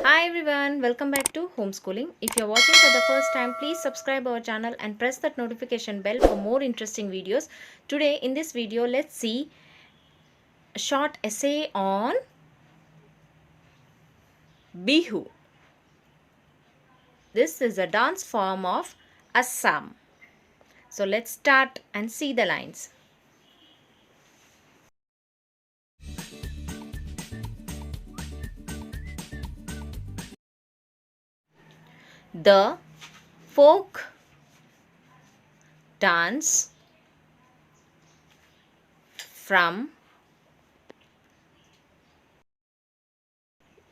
Hi everyone, welcome back to homeschooling. If you're watching for the first time, please subscribe our channel and press that notification bell for more interesting videos. Today in this video, let's see a short essay on Bihu. This is a dance form of Assam. So let's start and see the lines. The folk dance from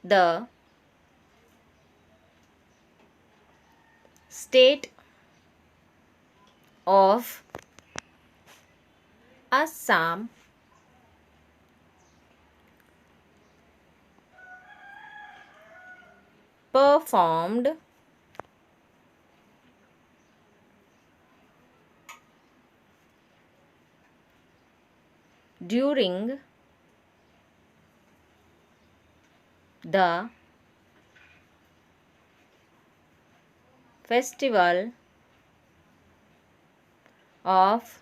the state of Assam performed during the festival of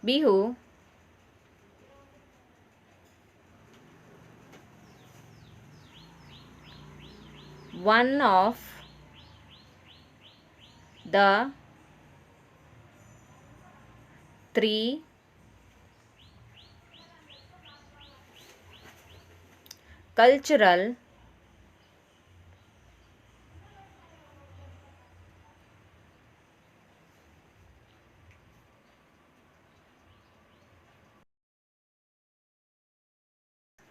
Bihu. One of the three cultural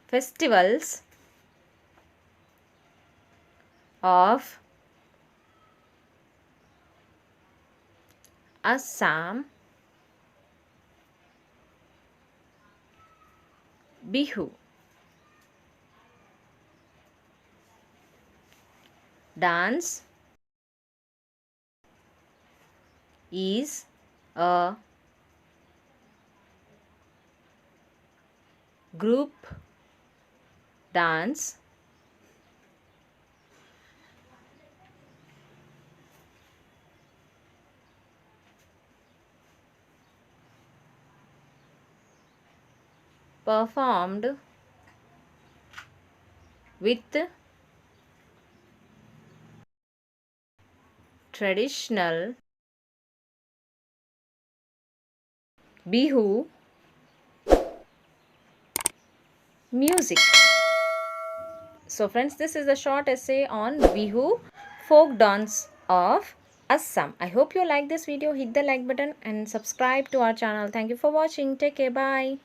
festivals of Assam, Bihu. Dance is a group dance performed with traditional Bihu music. So friends, this is a short essay on Bihu, folk dance of Assam. I hope you like this video. Hit the like button and subscribe to our channel. Thank you for watching. Take care. Bye.